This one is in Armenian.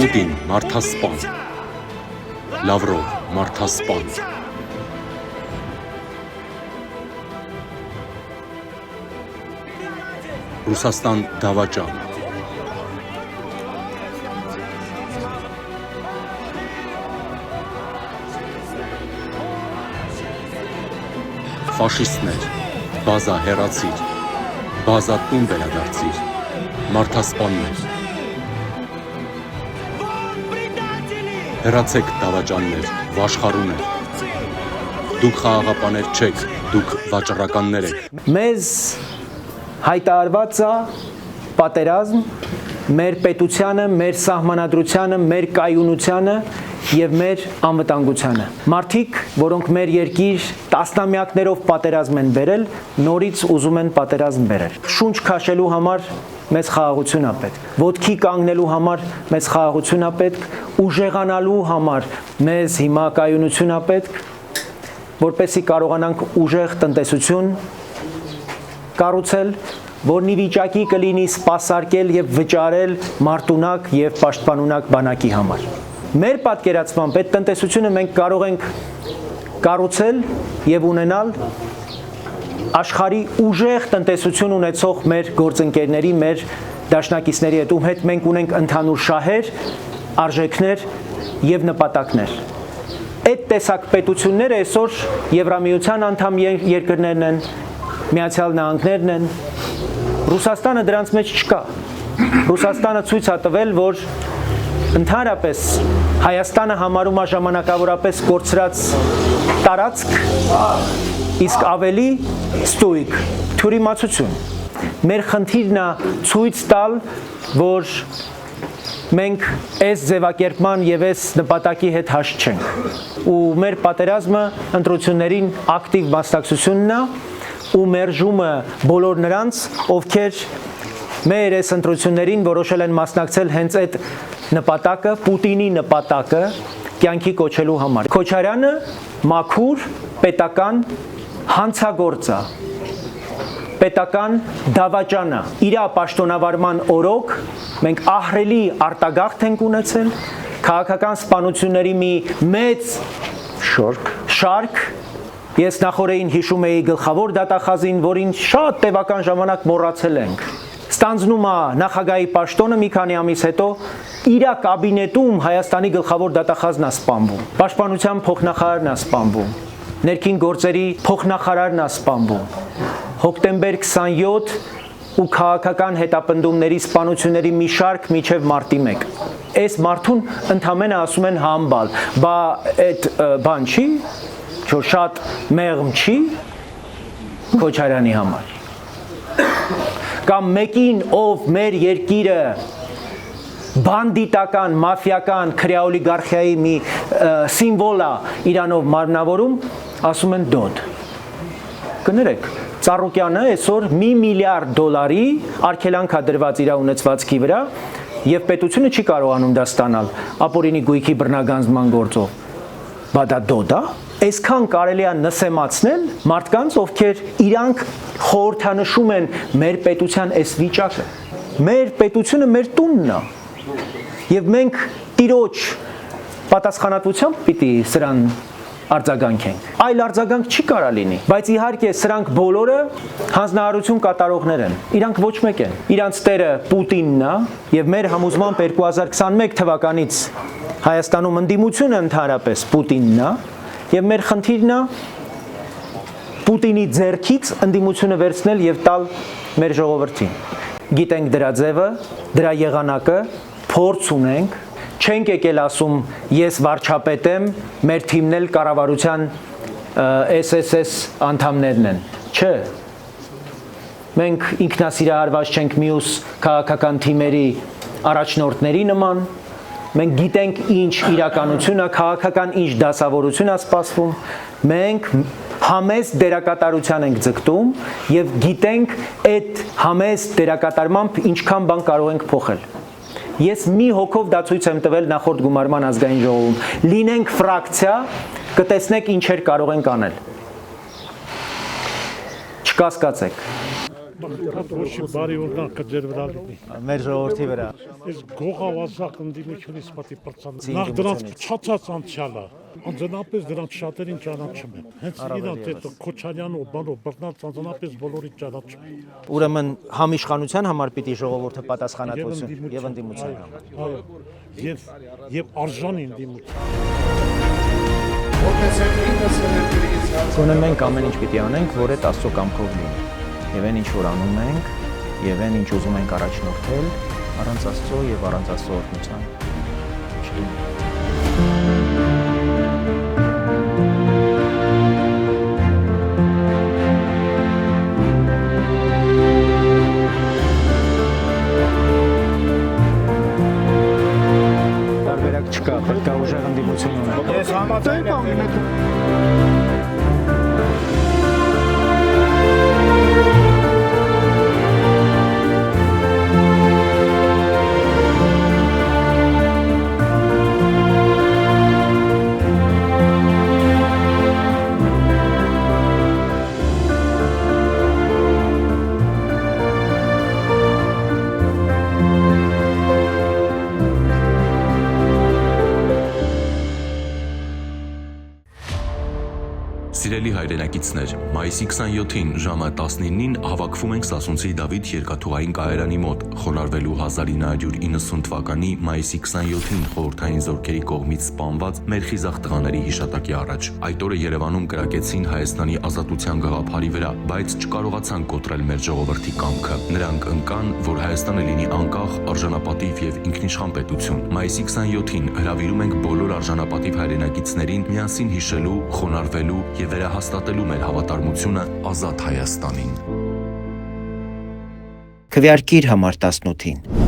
Պուտին մարդասպան, Լավրով մարդասպան, Ռուսաստան դավաճան, Ֆաշիստներ, բազա հեռացիր, բազա տուն վերադարձիր, մարդասպաններ, հեռացեք դավաճաններ, վաշխառուներ, դուք խաղաղապաներ չեք, դուք վաճառականներ եք։ Մեզ հայտարարված է պատերազմ մեր պետությանը, մեր սահմանադրությանը, մեր կայունությանը եւ մեր անվտանգությանը։ Մարդիկ, որոնք մեր երկիր տասնամյակներով պատերազմ են բերել, նորից ուզում են պատերազմ բերել։ Շունչ քաշելու համար մեզ խաղաղություն է պետք։ Ոտքի կանգնելու համար մեզ խաղաղություն է պետք, ուժեղանալու համար մեզ հիմա կայունություն է պետք, որպեսզի կարողանանք ուժեղ տնտեսություն կառուցել, որն ի վիճակի կլինի սպասարկել եւ վճարել մարտունակ եւ պաշտպանունակ բանակի համար։ Մեր պատկերացմամբ այդ տնտեսությունը մենք կարող ենք կառուցել եւ ունենալ աշխարհի ուժեղ տնտեսություն ունեցող մեր գործընկերների, մեր դաշնակիցների հետ, ում հետ մենք ունենք ընդհանուր շահեր, արժեքներ եւ նպատակներ։ Այդ տեսակ պետությունները այսօր Եվրամիության անդամ երկրներն են, Միացյալ Նահանգներն են, Ռուսաստանը դրանց մեջ չկա։ Ռուսաստանը ցույց է տվել, որ ընդհանրապես Հայաստանը համարում է ժամանակավորապես կորցրած տարածք, իսկ ավելի ստույգ թյուրիմացություն։ Մեր խնդիրն է ցույց տալ, որ մենք այս ձևակերպման եւ այս նպատակի հետ հաշտ չենք։ Ու մեր պատերազմը ընտրություններին ակտիվ մասնակցությունն է ու մերժումը բոլոր նրանց, ովքեր մեր այս ընտրություններին որոշել են մասնակցել հենց այդ նպատակը, Պուտինի նպատակը կյանքի կոչելու համար։ Քոչարյանը մաքուր պետական հանցագործ է, պետական դավաճան է։ Իր պաշտոնավարման օրոք մենք ահռելի արտագաղթ ենք ունեցել, քաղաքական սպանությունների մի մեծ շարք։ Ես նախորդին հիշում էի գլխավոր դատախազին, որին շատ տևական ժամանակ մոռացել ենք։ Ստանձնում է նախագահի պաշտոնը մի քանի ամիս հետո իր կաբինետում Հայաստանի գլխավոր դատախազն է սպանվում։ Պաշտպանության փոխնախարարն է սպանվում։ Ներքին գործերի փոխնախարարն է սպանվում։ Հոկտեմբեր 27 ու քաղաքական հետապնդումների սպանությունների մի շարք մինչև մարտի 1։ Այս մարդուն ընդամենը ասում են համբալ, բա այդ բան չի, որ շատ մեղմ չի Քոչարյանի համար։ Կամ մեկին, ով մեր երկիրը բանդիտական, մաֆիական, քրեաօլիգարխիայի մի սիմվոլ է իրանով մարմնավորում, ասում են դոդ։ Կներեք, Ծառուկյանը այսօր $1 միլիարդ արգելանք է դրված իր ունեցվածքի վրա եւ պետությունը չի կարողանում դա ստանալ ապօրինի գույքի բռնագանձման գործով։ Բա դա դոդ է։ Այսքան կարելի է նսեմացնել մարդկանց, ովքեր իրանք խորհրդանշում են մեր պետության այս վիճակը։ Մեր պետությունը մեր տունն է։ Եվ մենք տիրոջ պատասխանատվությամբ պիտի սրան արձագանքենք։ Այլ արձագանք չի կարա լինի, բայց իհարկե սրանք բոլորը հանձնարարություն կատարողներ են։ Իրանք ոչ մեկ են։ Իրանց տերը Պուտինն է եւ մեր համոզմամբ 2021 թվականից Հայաստանում ընդդիմությունը ընդհանրապես Պուտինն է եւ մեր խնդիրն է Պուտինի ձեռքից ընդդիմությունը վերցնել եւ տալ մեր ժողովրդին։ Գիտենք դրա ձևը, դրա եղանակը, փորձ ունենք, չենք եկել ասում ես վարչապետ եմ, մեր թիմն էլ կառավարության SSS անդամներն են։ Չէ։ Մենք ինքնասիրահարված չենք մյուս քաղաքական թիմերի առաջնորդների նման, մենք գիտենք ինչ իրականություն է, քաղաքական ինչ դասավորություն է սպասվում, մենք համեստ դերակատարության ենք ձգտում եւ գիտենք այդ համեստ դերակատարմամբ ինչքան բան կարող ենք փոխել։ Ես մի հոգով դա ցույց եմ տվել նախորդ գումարման ազգային ժողովում։ Լինենք ֆրակցիա, կտեսնեք ինչեր կարող ենք անել։ Չկասկածեք։ Ոչ բարի օրնակ ջեր վրա լինի։ Մեր ժողովրդի վրա։ Այս գողավազակ ընդդիմությունից պատի բրցան։ Նախ դրանց չացած անցյալը, անձնապես դրանց շատերին ճանաչում են։ Հենց իրանց այդ Քոչարյանով, բանով բռնած անձնապես բոլորին ճանաչում են։ Ուրեմն համիշխանության համար պիտի ժողովուրդը պատասխանատվություն եւ ընդդիմության համար։ Այո։ Եվ արժանի ընդդիմություն։ Գոնե մենք ամեն ինչ պիտի անենք, որ այդ Աստծո կամքով լինի։ Եվ այն ինչ որ անում ենք, եւ այն ինչ ուզում ենք առաջնորդել, առանց Աստծո եւ առանց Աստծո օրհնության չի։ Տարբերակ չկա, պետք է ուժեղ ընդդիմություն ունենալ։ Ես համաձայն եմ։ Սիրելի հայրենակիցներ, մայիսի 27-ին ժամը 19-ին հավաքվում ենք Սասունցի Դավիթ երկաթուղային կայարանի մոտ, խոնարհվելու 1990 թվականի մայիսի 27-ին խորհրդային զորքերի կողմից սպանված մեր խիզախ տղաների հիշատակի առաջ։ Այդ օրը Երևանում կրակեցին Հայաստանի ազատության գաղափարի վրա, բայց չկարողացան կոտրել մեր ժողովրդի կամքը։ Նրանք ընկան, որ Հայաստանը լինի անկախ, արժանապատիվ եւ ինքնիշխան պետություն։ Մայիսի 27-ին հրավիրում ենք բոլոր արժանապատիվ հայրենակիցներին միասին հիշելու, խոնարհվելու եւ վերահաստատելու մեր հավատարմությունը ազատ Հայաստանին։ Քվեարկիր համար 18-ին։